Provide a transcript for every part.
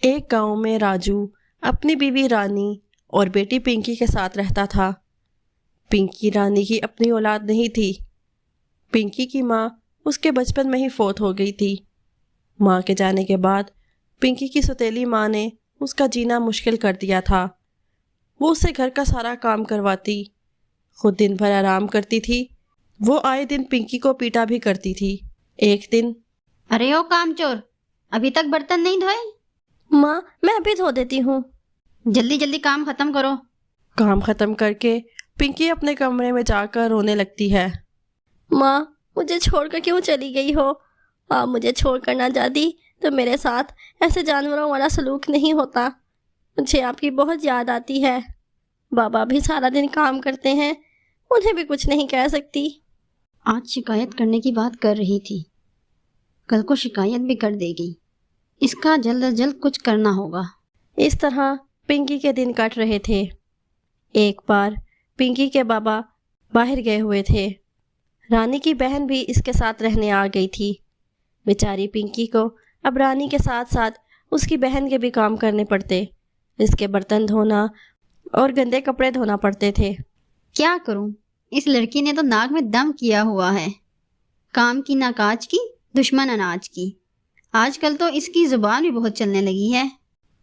ایک گاؤں میں راجو اپنی بیوی رانی اور بیٹی پنکی کے ساتھ رہتا تھا۔ پنکی رانی کی اپنی اولاد نہیں تھی۔ پنکی کی ماں اس کے بچپن میں ہی فوت ہو گئی تھی۔ ماں کے جانے کے بعد پنکی کی سوتیلی ماں نے اس کا جینا مشکل کر دیا تھا۔ وہ اسے گھر کا سارا کام کرواتی، خود دن بھر آرام کرتی تھی۔ وہ آئے دن پنکی کو پیٹا بھی کرتی تھی۔ ایک دن، ارے او کام چور، ابھی تک برتن نہیں دھوئے؟ ماں میں ابھی دھو دیتی ہوں۔ جلدی جلدی کام ختم کرو۔ کام ختم کر کے پنکی اپنے کمرے میں جا کر رونے لگتی ہے۔ ماں مجھے چھوڑ کر کیوں چلی گئی ہو؟ آپ مجھے چھوڑ کر نہ جاتی تو میرے ساتھ ایسے جانوروں والا سلوک نہیں ہوتا۔ مجھے آپ کی بہت یاد آتی ہے۔ بابا بھی سارا دن کام کرتے ہیں، انہیں بھی کچھ نہیں کہہ سکتی۔ آج شکایت کرنے کی بات کر رہی تھی، کل کو شکایت بھی کر دے گی۔ اس کا جلد از جلد کچھ کرنا ہوگا۔ اس طرح پنکی کے دن کٹ رہے تھے۔ ایک بار پنکی کے بابا باہر گئے ہوئے تھے۔ رانی کی بہن بھی اس کے ساتھ رہنے آ گئی تھی۔ بیچاری پنکی کو اب رانی کے ساتھ ساتھ اس کی بہن کے بھی کام کرنے پڑتے۔ اس کے برتن دھونا اور گندے کپڑے دھونا پڑتے تھے۔ کیا کروں، اس لڑکی نے تو ناک میں دم کیا ہوا ہے۔ کام کی نہ کاج کی، دشمن اناج کی۔ آج کل تو اس کی زبان بھی بہت چلنے لگی ہے۔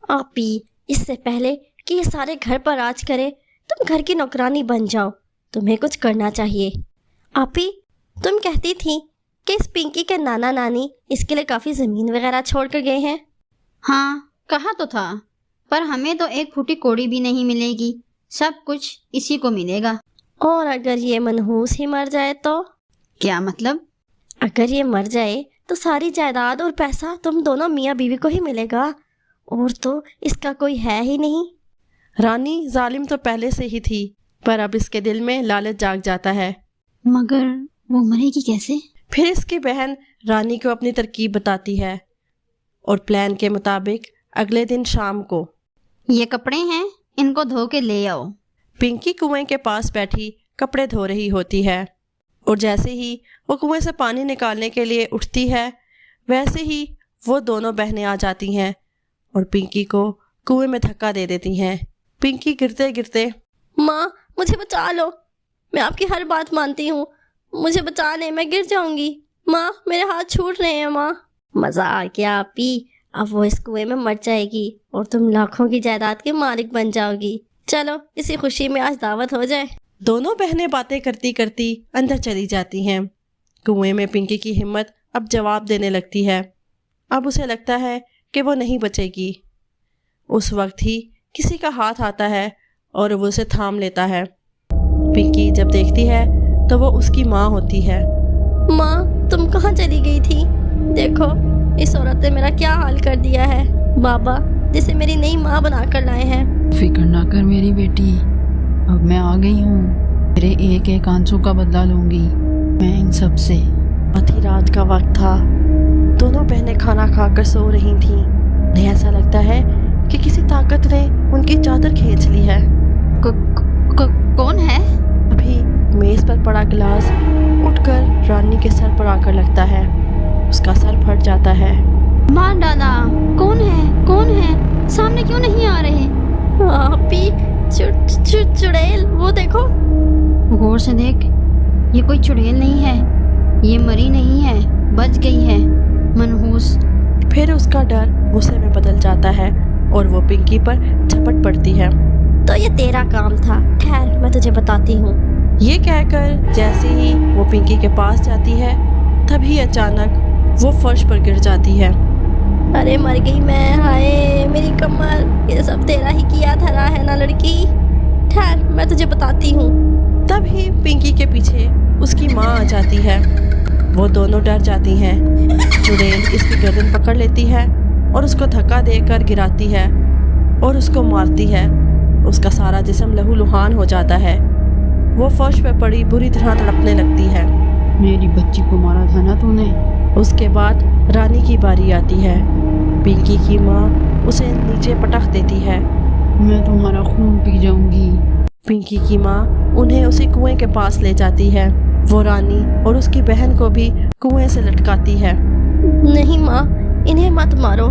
آپی، اس سے پہلے کہ یہ سارے گھر پر راج کرے، تم گھر کی نوکرانی بن جاؤ۔ تمہیں کچھ کرنا چاہیے۔ آپی، تم کہتی تھی کہ اس پنکی کے نانا نانی اس کے لیے کافی زمین وغیرہ چھوڑ کر گئے ہیں۔ ہاں کہا تو تھا، پر ہمیں تو ایک پھوٹی کوڑی بھی نہیں ملے گی، سب کچھ اسی کو ملے گا۔ اور اگر یہ منحوس ہی مر جائے تو؟ کیا مطلب؟ اگر یہ مر جائے تو ساری جائیداد اور پیسہ تم دونوں میاں بیوی کو ہی ملے گا، اور تو اس کا کوئی ہے ہی نہیں۔ رانی ظالم تو پہلے سے ہی تھی، پر اب اس کے دل میں لالچ جاگ جاتا ہے۔ مگر وہ مرے گی کیسے؟ پھر اس کی بہن رانی کو اپنی ترکیب بتاتی ہے، اور پلان کے مطابق اگلے دن شام کو، یہ کپڑے ہیں، ان کو دھو کے لے آؤ۔ پنکی کنویں کے پاس بیٹھی کپڑے دھو رہی ہوتی ہے، اور جیسے ہی وہ کنویں سے پانی نکالنے کے لیے اٹھتی ہے، ویسے ہی وہ دونوں بہنیں آ جاتی ہیں اور پنکی کو کنویں میں دھکا دے دیتی ہیں۔ پنکی گرتے گرتے، ماں مجھے بچا لو، میں آپ کی ہر بات مانتی ہوں، مجھے بچا لیں، میں گر جاؤں گی۔ ماں میرے ہاتھ چھوٹ رہے ہیں۔ ماں مزہ آ گیا آپی، اب وہ اس کنویں میں مر جائے گی اور تم لاکھوں کی جائیداد کے مالک بن جاؤ گی۔ چلو اسی خوشی میں آج دعوت ہو جائے۔ دونوں بہنیں باتیں کرتی کرتی اندر چلی جاتی ہیں۔ کنویں میں پنکی کی ہمت اب جواب دینے لگتی ہے۔ اب اسے لگتا ہے کہ وہ نہیں بچے گی۔ اس وقت ہی کسی کا ہاتھ آتا ہے اور وہ اسے تھام لیتا ہے۔ پنکی جب دیکھتی ہے تو وہ اس کی ماں ہوتی ہے۔ ماں تم کہاں چلی گئی تھی؟ دیکھو اس عورت نے میرا کیا حال کر دیا ہے۔ بابا جسے میری نئی ماں بنا کر لائے ہیں۔ فکر نہ کر میری بیٹی، اب میں آ گئی ہوں، تیرے ایک ایک آنسو کا بدلہ لوں گی میں ان سب سے۔ آدھی رات کا وقت تھا۔ دونوں بہنیں کھانا کھا کر سو رہی تھیں۔ انہیں ایسا لگتا ہے کہ کسی طاقت نے ان کی چادر کھینچ لی ہے۔ کون ہے؟ ابھی میز پر پڑا گلاس اٹھ کر رانی کے سر پر آ کر لگتا ہے۔ اس کا سر پھٹ جاتا ہے۔ مار ڈالا۔ کون ہے؟ کون ہے؟ سامنے کیوں نہیں آ رہے؟ آپی، چڑیل، وہ دیکھو۔ غور سے دیکھ، یہ کوئی چڑیل نہیں ہے، یہ مری نہیں ہے، بچ گئی ہے، منحوس۔ پھر اس کا ڈر غصے میں بدل جاتا ہے اور وہ پنکی پر جھپٹ پڑتی ہے۔ تو یہ تیرا کام تھا، ٹھہر میں تجھے بتاتی ہوں۔ یہ کہہ کر جیسے ہی وہ پنکی کے پاس جاتی ہے، تبھی اچانک وہ فرش پر گر جاتی ہے۔ ارے مر گئی میں، ہائے میری کمر، یہ سب تیرا ہی کیا دھرا ہے نا لڑکی، ٹھہر میں تجھے بتاتی ہوں۔ تب ہی پنکی کے پیچھے اس کی ماں آ جاتی ہے۔ وہ دونوں ڈر جاتی ہیں۔ چڑیل اس کی گردن پکڑ لیتی ہے اور اس کو دھکا دے کر گراتی ہے اور اس کو مارتی ہے۔ اس کا سارا جسم لہو لہان ہو جاتا ہے۔ وہ فرش پہ پڑی بری طرح تڑپنے لگتی ہے۔ میری بچی کو مارا تھا نا تو نے۔ اس کے بعد رانی کی باری آتی ہے۔ پنکی کی ماں اسے نیچے پٹخ دیتی ہے۔ میں تمہارا خون پی جاؤں گی۔ پنکی کی ماں انہیں اسی کنویں کے پاس لے جاتی ہے۔ وہ رانی اور اس کی بہن کو بھی کنویں سے لٹکاتی ہے۔ نہیں ماں، انہیں مت مارو،